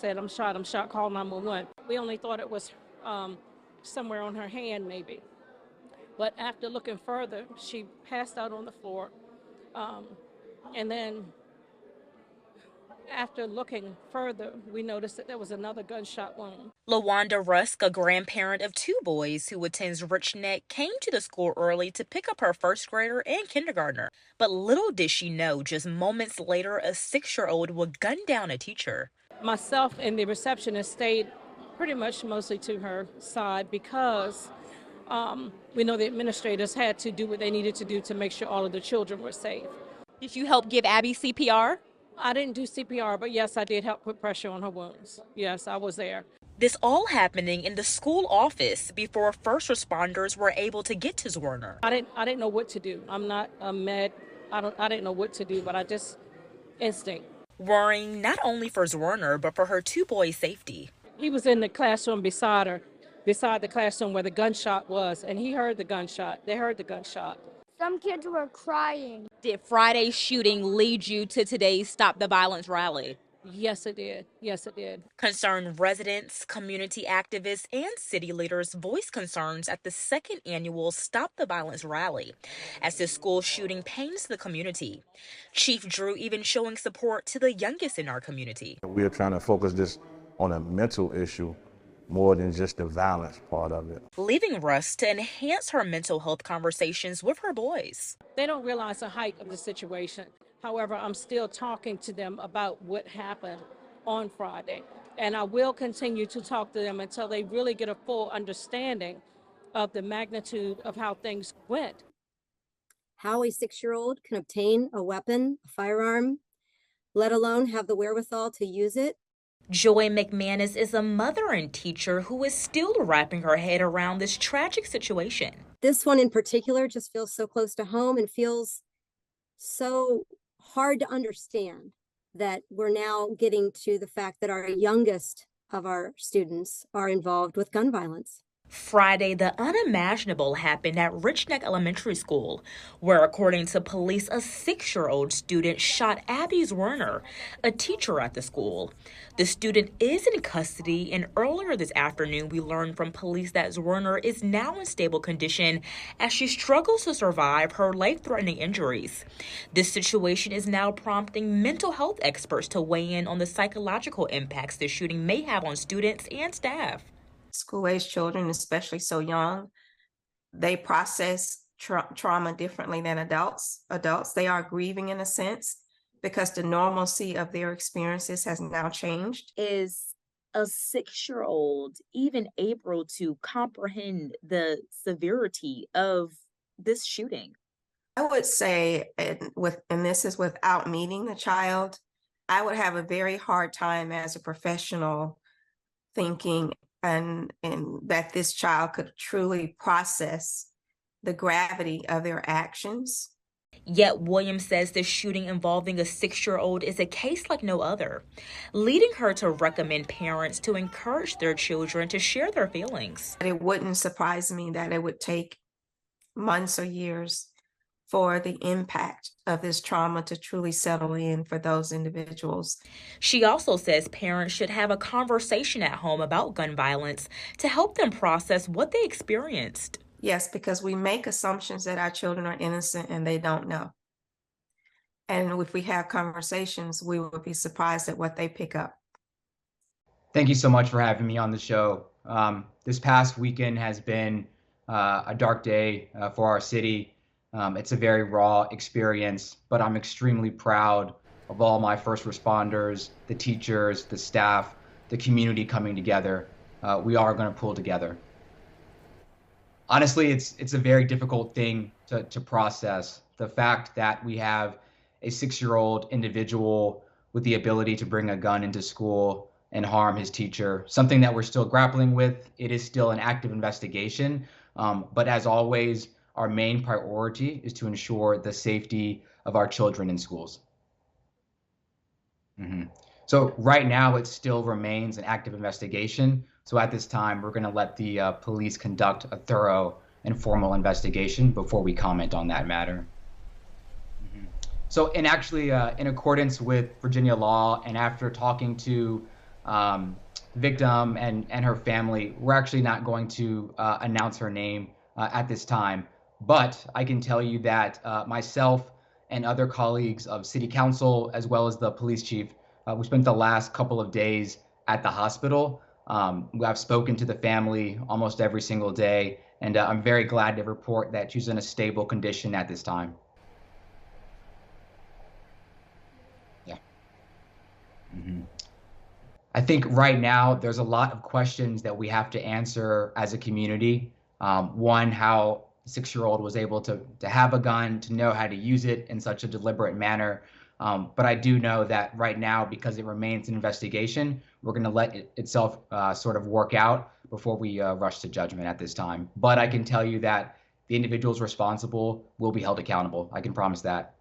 said, I'm shot, call 911. We only thought it was somewhere on her hand maybe. But after looking further, she passed out on the floor. And then after looking further, we noticed that there was another gunshot wound. LaWanda Rusk, a grandparent of two boys who attends Richneck, came to the school early to pick up her first grader and kindergartner. But little did she know, just moments later, a 6-year-old would gun down a teacher. Myself and the receptionist stayed pretty much mostly to her side because we know the administrators had to do what they needed to do to make sure all of the children were safe. Did you help give Abby CPR? I didn't do CPR, but yes, I did help put pressure on her wounds. Yes, I was there. This all happening in the school office before first responders were able to get to Zwerner. I didn't know what to do. I'm not a med. I didn't know what to do, but I just instinct. Worrying not only for Zwerner, but for her two boys' safety. He was in the classroom beside her, beside the classroom where the gunshot was, and he heard the gunshot. They heard the gunshot. Some kids were crying. Did Friday's shooting lead you to today's Stop the Violence rally? Yes, it did. Yes, it did. Concerned residents, community activists, and city leaders voiced concerns at the second annual Stop the Violence rally as the school shooting pains the community. Chief Drew even showing support to the youngest in our community. We are trying to focus this on a mental issue more than just the violence part of it. Leaving Russ to enhance her mental health conversations with her boys. They don't realize the height of the situation. However, I'm still talking to them about what happened on Friday. And I will continue to talk to them until they really get a full understanding of the magnitude of how things went. How a 6-year-old can obtain a weapon, a firearm, let alone have the wherewithal to use it. Joy McManus is a mother and teacher who is still wrapping her head around this tragic situation. This one in particular just feels so close to home and feels so hard to understand that we're now getting to the fact that our youngest of our students are involved with gun violence. Friday, the unimaginable happened at Richneck Elementary School, where, according to police, a 6-year-old student shot Abby Zwerner, a teacher at the school. The student is in custody, and earlier this afternoon, we learned from police that Zwerner is now in stable condition as she struggles to survive her life-threatening injuries. This situation is now prompting mental health experts to weigh in on the psychological impacts the shooting may have on students and staff. School-age children, especially so young, they process trauma differently than adults. They are grieving in a sense because the normalcy of their experiences has now changed. Is a 6-year-old even able to comprehend the severity of this shooting? I would say, and this is without meeting the child, I would have a very hard time as a professional thinking and that this child could truly process the gravity of their actions. Yet Williams says the shooting involving a 6-year-old is a case like no other, leading her to recommend parents to encourage their children to share their feelings. It wouldn't surprise me that it would take months or years for the impact of this trauma to truly settle in for those individuals. She also says parents should have a conversation at home about gun violence to help them process what they experienced. Yes, because we make assumptions that our children are innocent and they don't know. And if we have conversations, we will be surprised at what they pick up. Thank you so much for having me on the show. This past weekend has been a dark day for our city. It's a very raw experience, but I'm extremely proud of all my first responders, the teachers, the staff, the community coming together. We are going to pull together. Honestly, it's a very difficult thing to process. The fact that we have a 6-year-old individual with the ability to bring a gun into school and harm his teacher, something that we're still grappling with. It is still an active investigation, but as always, our main priority is to ensure the safety of our children in schools. So right now, it still remains an active investigation. So at this time, we're going to let the police conduct a thorough and formal investigation before we comment on that matter. So in accordance with Virginia law, and after talking to victim and her family. We're actually not going to announce her name at this time, but I can tell you that myself and other colleagues of city council, as well as the police chief, we spent the last couple of days at the hospital. I've spoken to the family almost every single day, and I'm very glad to report that she's in a stable condition at this time. Yeah. I think right now there's a lot of questions that we have to answer as a community. One, how a 6-year-old was able to have a gun, to know how to use it in such a deliberate manner. But I do know that right now, because it remains an investigation, we're going to let itself sort of work out before we rush to judgment at this time. But I can tell you that the individuals responsible will be held accountable. I can promise that.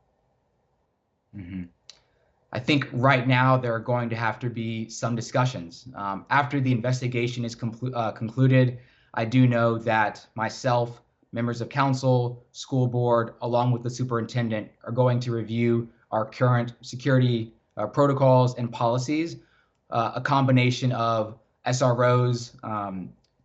I think right now there are going to have to be some discussions. After the investigation is concluded, I do know that myself, members of council, school board, along with the superintendent, are going to review our current security protocols and policies, a combination of SROs,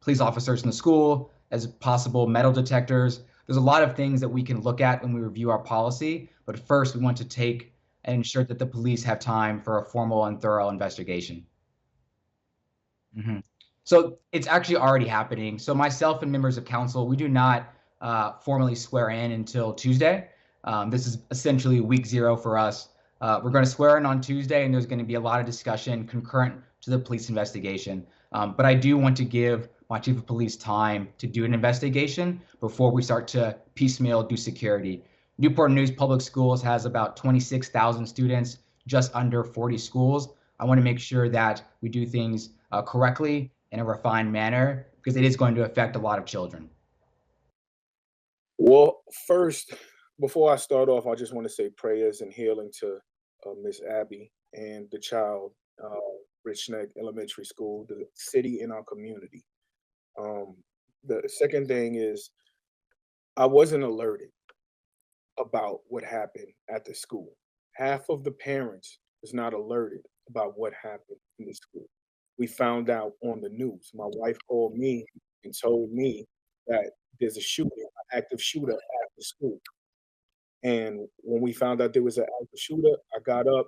police officers in the school, as possible metal detectors. There's a lot of things that we can look at when we review our policy, but first we want to take and ensure that the police have time for a formal and thorough investigation. So it's actually already happening. So myself and members of council, we do not formally swear in until Tuesday. This is essentially week 0 for us. We're going to swear in on Tuesday, and there's going to be a lot of discussion concurrent to the police investigation. But I do want to give my chief of police time to do an investigation before we start to piecemeal do security. Newport News Public Schools has about 26,000 students, just under 40 schools. I want to make sure that we do things correctly in a refined manner, because it is going to affect a lot of children. Well, first, before I start off, I just want to say prayers and healing to Miss Abby and the child, Richneck Elementary School, the city, and our community. The second thing is, I wasn't alerted about what happened at the school. Half of the parents was not alerted about what happened in the school. We found out on the news. My wife called me and told me that there's a shooting, an active shooter at the school. And when we found out there was an active shooter, I got up.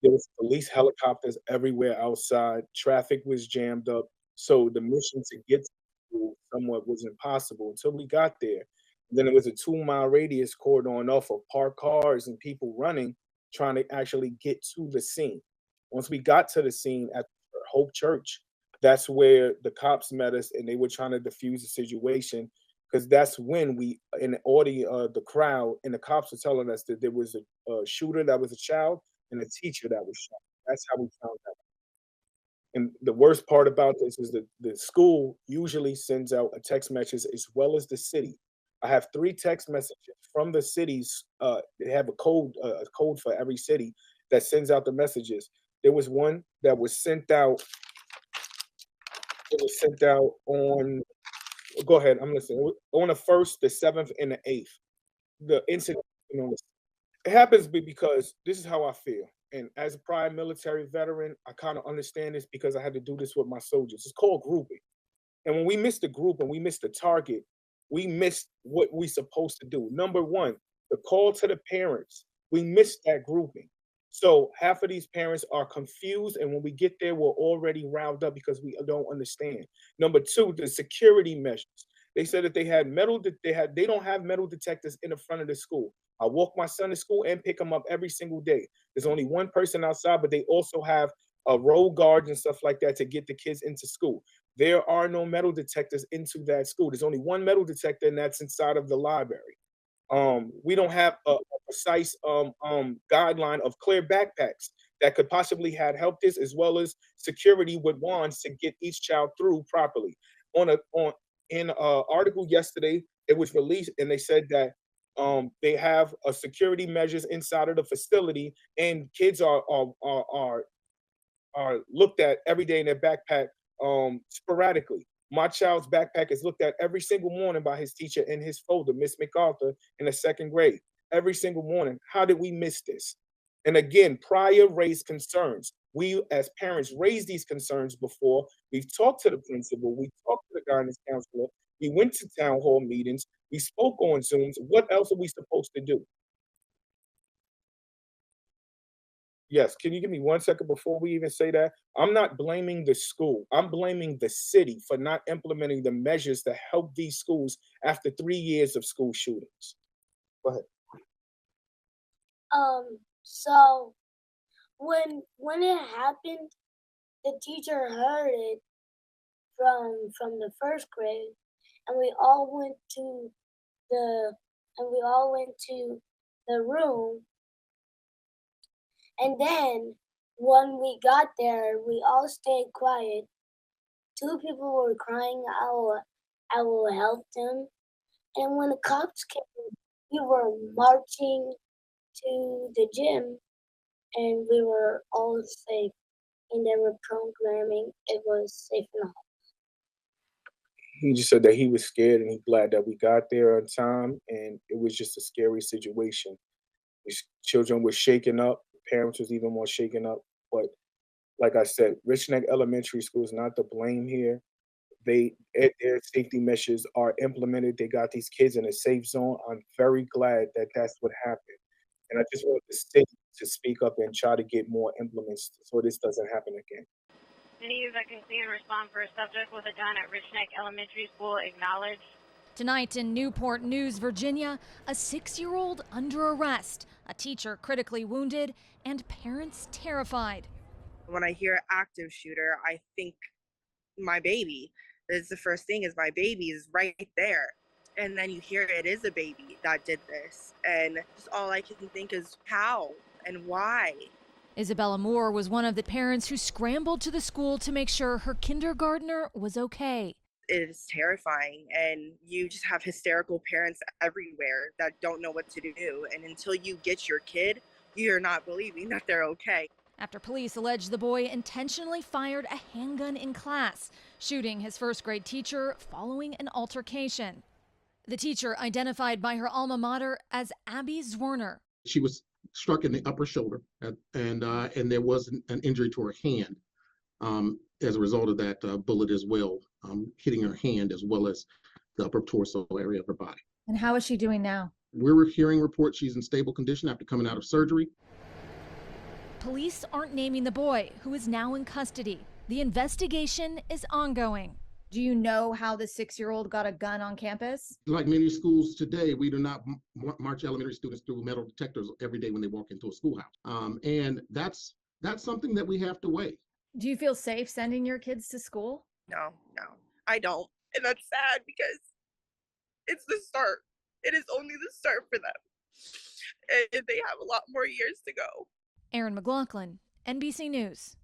There was police helicopters everywhere outside. Traffic was jammed up. So the mission to get to the school somewhat was impossible until we got there. Then it was a 2-mile radius cordon off of parked cars and people running, trying to actually get to the scene. Once we got to the scene at Hope Church, that's where the cops met us, and they were trying to defuse the situation, because that's when we, in the crowd, and the cops were telling us that there was a shooter that was a child and a teacher that was shot. That's how we found out. And the worst part about this is that the school usually sends out a text message, as well as the city. I have 3 text messages from the cities. They have a code for every city that sends out the messages. There was one that was sent out. It was sent out on. Go ahead, I'm listening. On the 1st, the 7th, and the 8th. The incident. It happens because this is how I feel. And as a prior military veteran, I kind of understand this because I had to do this with my soldiers. It's called grouping. And when we miss the group and we miss the target, we missed what we're supposed to do. Number one, the call to the parents. We missed that grouping. So half of these parents are confused, and when we get there, we're already riled up because we don't understand. Number 2, the security measures. They said that they don't have metal detectors in the front of the school. I walk my son to school and pick him up every single day. There's only one person outside, but they also have road guards and stuff like that to get the kids into school. There are no metal detectors into that school. There's only one metal detector, and that's inside of the library. We don't have a precise guideline of clear backpacks that could possibly have helped this, as well as security with wands to get each child through properly. In an article yesterday, it was released, and they said that they have security measures inside of the facility, and kids are looked at every day in their backpack sporadically. My child's backpack is looked at every single morning by his teacher in his folder, Miss MacArthur, in the 2nd grade. Every single morning. How did we miss this? And again, prior raised concerns. We as parents raised these concerns before. We've talked to the principal, we talked to the guidance counselor, we went to town hall meetings, we spoke on Zooms. What else are we supposed to do? Yes, can you give me 1 second before we even say that? I'm not blaming the school. I'm blaming the city for not implementing the measures to help these schools after 3 years of school shootings. Go ahead. So when it happened, the teacher heard it from the first grade, and we all went to the room. And then when we got there, we all stayed quiet. 2 people were crying. I will help them. And when the cops came, we were marching to the gym, and we were all safe. And they were programming it was safe enough. He just said that he was scared and he's glad that we got there on time, and it was just a scary situation. His children were shaken up, parents was even more shaken up. But like I said, Richneck Elementary School is not to blame here. Their safety measures are implemented. They got these kids in a safe zone. I'm very glad that that's what happened. And I just want the city to speak up and try to get more implements so this doesn't happen again. Any that can see and respond for a subject with a gun at Richneck Elementary School, acknowledge. Tonight in Newport News, Virginia, a 6-year-old under arrest, a teacher critically wounded, and parents terrified. When I hear active shooter, I think my baby. It's the first thing is my baby is right there. And then you hear it is a baby that did this. And just all I can think is how and why. Isabella Moore was one of the parents who scrambled to the school to make sure her kindergartner was okay. It is terrifying, and you just have hysterical parents everywhere that don't know what to do. And until you get your kid, you're not believing that they're okay. After police allege the boy intentionally fired a handgun in class, shooting his first-grade teacher following an altercation. The teacher identified by her alma mater as Abby Zwerner. She was struck in the upper shoulder, and there was an injury to her hand as a result of that bullet as well, hitting her hand as well as the upper torso area of her body. And how is she doing now? We're hearing reports she's in stable condition after coming out of surgery. Police aren't naming the boy, who is now in custody. The investigation is ongoing. Do you know how the 6-year-old got a gun on campus? Like many schools today, we do not march elementary students through metal detectors every day when they walk into a schoolhouse. And that's something that we have to weigh. Do you feel safe sending your kids to school? No, I don't. And that's sad because it's the start. It is only the start for them. And they have a lot more years to go. Erin McLaughlin, NBC News.